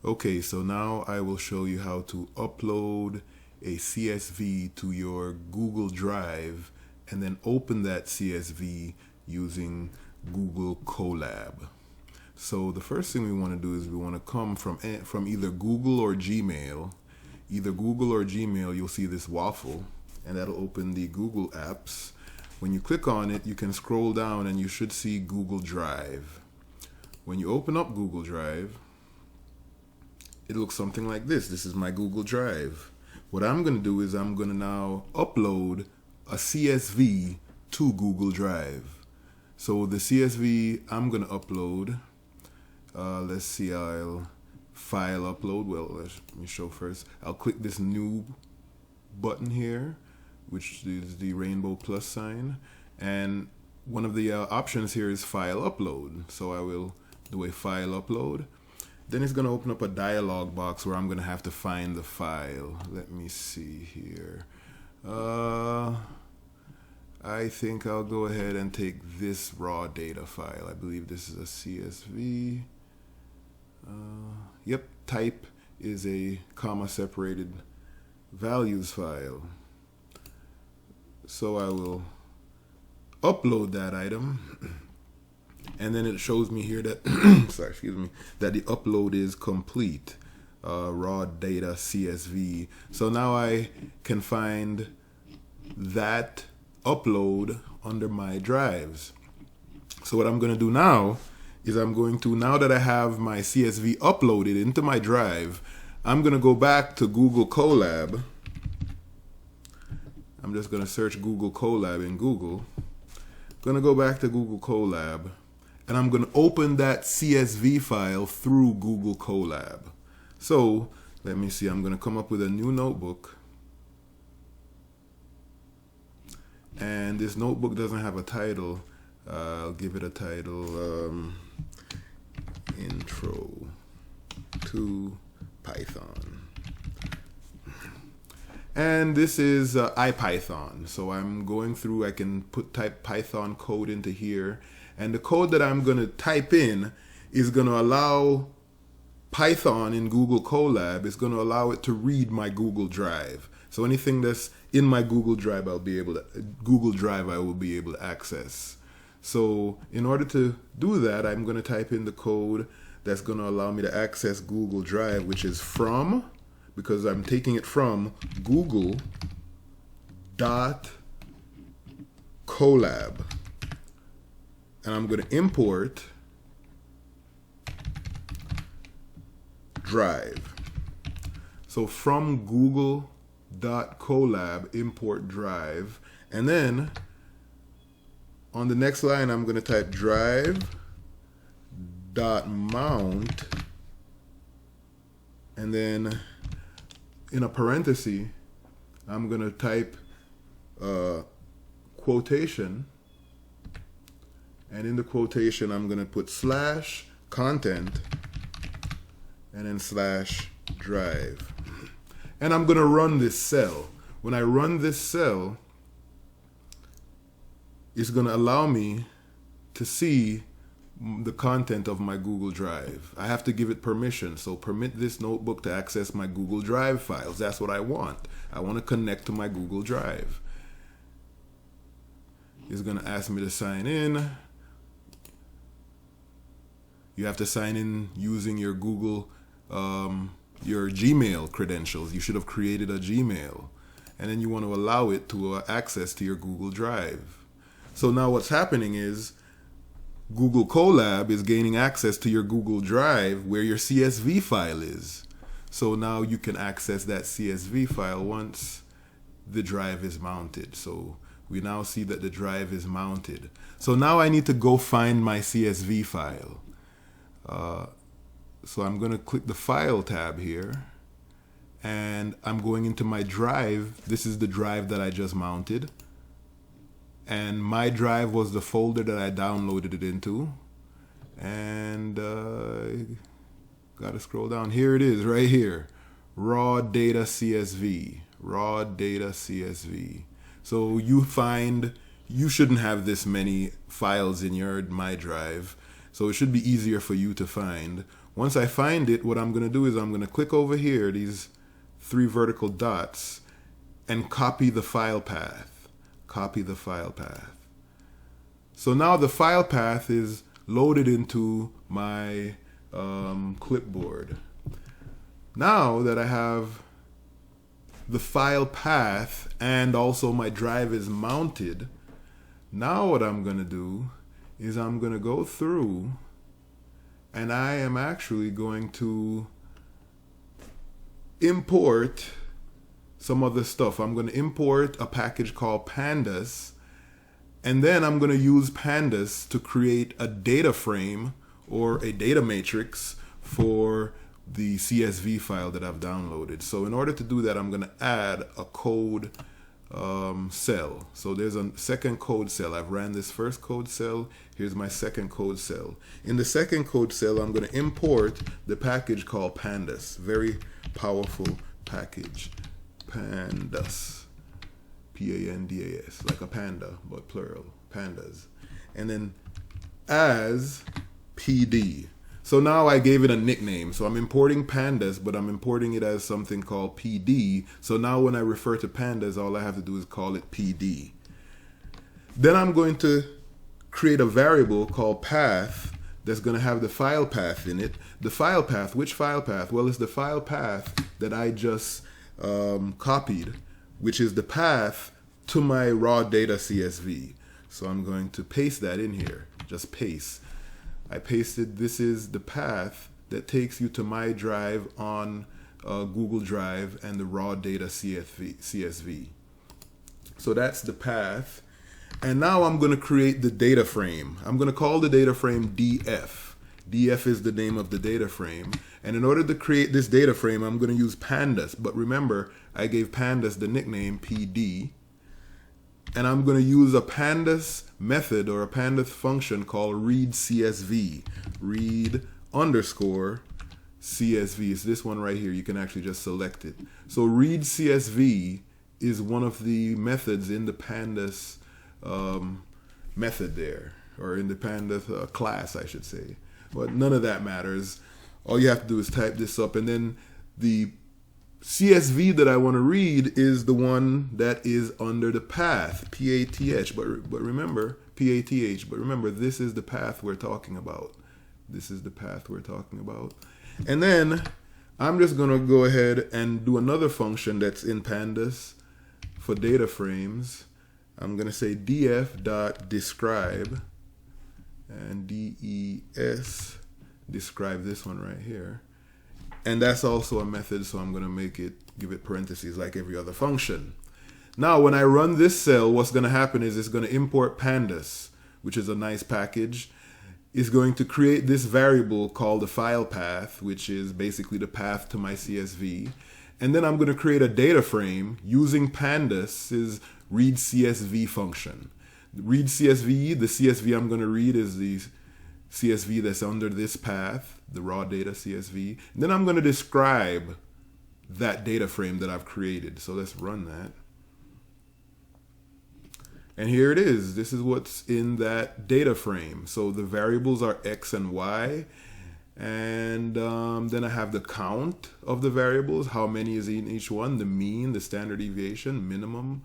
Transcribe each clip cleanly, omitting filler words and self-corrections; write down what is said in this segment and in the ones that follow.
Okay, so now I will show you how to upload a CSV to your Google Drive and then open that CSV using Google Colab. So the first thing we want to do is we want to come from either Google or Gmail. Either Google or Gmail, you'll see this waffle, and that'll open the Google apps. When you click on it, you can scroll down and you should see Google Drive. When you open up Google Drive, it looks something like this. This is my Google Drive. What I'm going to do is I'm going to now upload a CSV to Google Drive. So the CSV I'm going to upload, let's see, I'll file upload. Well, let me show first. I'll click this new button here, which is the rainbow plus sign. And one of the options here is file upload. So I will do a file upload. Then it's going to open up a dialog box where I'm going to have to find the file. Let me see here. I think I'll go ahead and take this raw data file. I believe this is a CSV. Yep, type is a comma separated values file. So I will upload that item. And then it shows me here that, that the upload is complete. Raw data CSV. So now I can find that upload under my drives. So what I'm going to do now is now that I have my CSV uploaded into my drive, I'm going to go back to Google Colab. I'm just going to search Google Colab in Google. Going to go back to Google Colab. And I'm going to open that CSV file through Google Colab. So let me see, I'm going to come up with a new notebook. And this notebook doesn't have a title. I'll give it a title, Intro to Python. And this is IPython. So I'm going through, I can type Python code into here. And the code that I'm going to type in is going to allow Python in Google Colab is going to allow it to read my Google Drive. So anything that's in my Google Drive, I will be able to access. So in order to do that, I'm going to type in the code that's going to allow me to access Google Drive, which is from, because I'm taking it from Google.Colab. And I'm going to import Drive. So from Google.Colab, import Drive. And then on the next line, I'm going to type drive.mount. And then in a parenthesis, I'm going to type quotation. And in the quotation, I'm going to put /content and then /drive. And I'm going to run this cell. When I run this cell, it's going to allow me to see the content of my Google Drive. I have to give it permission. So permit this notebook to access my Google Drive files. That's what I want. I want to connect to my Google Drive. It's going to ask me to sign in. You have to sign in using your Google, your Gmail credentials. You should have created a Gmail. And then you want to allow it to access to your Google Drive. So now what's happening is Google Colab is gaining access to your Google Drive where your CSV file is. So now you can access that CSV file once the drive is mounted. So we now see that the drive is mounted. So now I need to go find my CSV file. So I'm going to click the File tab here, and I'm going into my drive. This is the drive that I just mounted. And my drive was the folder that I downloaded it into. And got to scroll down. Here it is, right here. Raw data CSV. Raw data CSV. So you shouldn't have this many files in your My Drive. So it should be easier for you to find. Once I find it, what I'm going to do is I'm going to click over here, these 3 vertical dots, and copy the file path. Copy the file path. So now the file path is loaded into my clipboard. Now that I have the file path and also my drive is mounted, now what I'm going to do is I'm going to go through and I am actually going to import some other stuff. I'm going to import a package called pandas, and then I'm going to use pandas to create a data frame or a data matrix for the CSV file that I've downloaded. So in order to do that, I'm going to add a code cell. So there's a second code cell. I've ran this first code cell. Here's my second code cell. In the second code cell, I'm going to import the package called pandas. Very powerful package. Pandas. P-A-N-D-A-S. Like a panda, but plural. Pandas. And then as PD. So now I gave it a nickname. So I'm importing pandas, but I'm importing it as something called PD. So now when I refer to pandas, all I have to do is call it PD. Then I'm going to create a variable called path that's going to have the file path in it. The file path, which file path? Well, it's the file path that I just copied, which is the path to my raw data CSV. So I'm going to paste that in here. Just paste. I pasted, this is the path that takes you to my drive on Google Drive and the raw data CSV. So that's the path. And now I'm going to create the data frame. I'm going to call the data frame DF. DF is the name of the data frame. And in order to create this data frame, I'm going to use pandas. But remember, I gave pandas the nickname PD. And I'm going to use a pandas method or a pandas function called read CSV. Read underscore CSV. It's this one right here. You can actually just select it. So read CSV is one of the methods in the pandas method there, or in the pandas class, I should say. But none of that matters. All you have to do is type this up, and then the CSV that I want to read is the one that is under the path, PATH. But remember, PATH. But remember, this is the path we're talking about. This is the path we're talking about. And then I'm just going to go ahead and do another function that's in pandas for data frames. I'm going to say df.describe and DES, describe this one right here. And that's also a method, so I'm going to give it parentheses like every other function. Now, when I run this cell, what's going to happen is it's going to import pandas, which is a nice package. It's going to create this variable called the file path, which is basically the path to my CSV. And then I'm going to create a data frame using pandas' read CSV function. Read CSV, the CSV I'm going to read is the CSV that's under this path, the raw data CSV. And then I'm going to describe that data frame that I've created. So let's run that. And here it is. This is what's in that data frame. So the variables are X and Y. And then I have the count of the variables. How many is in each one? The mean, the standard deviation, minimum,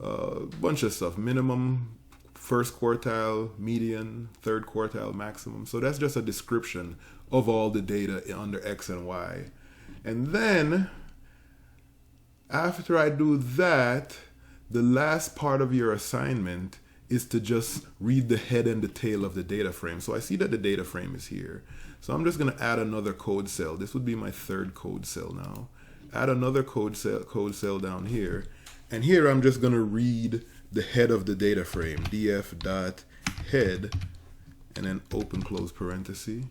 a bunch of stuff. Minimum, first quartile, median, third quartile, maximum. So that's just a description of all the data under X and Y. And then after I do that, the last part of your assignment is to just read the head and the tail of the data frame. So I see that the data frame is here. So I'm just going to add another code cell. This would be my third code cell now. Add another code cell down here. And here I'm just going to read the head of the data frame, df.head, and then open close parenthesis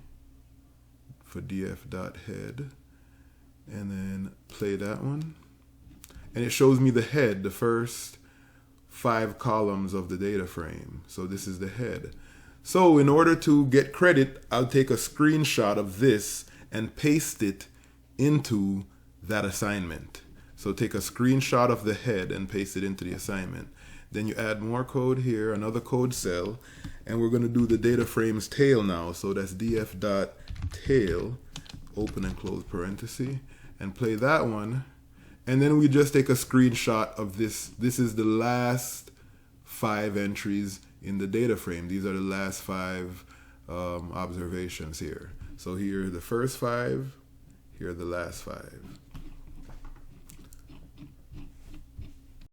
for df.head, and then play that one. And it shows me the head, the first 5 columns of the data frame. So this is the head. So in order to get credit, I'll take a screenshot of this and paste it into that assignment. So take a screenshot of the head and paste it into the assignment. Then you add more code here, another code cell, and we're going to do the data frame's tail now. So that's df.tail tail, open and close parenthesis, and play that one. And then we just take a screenshot of this. This is the last 5 entries in the data frame. These are the last 5 observations here. So here are the first 5, here are the last 5.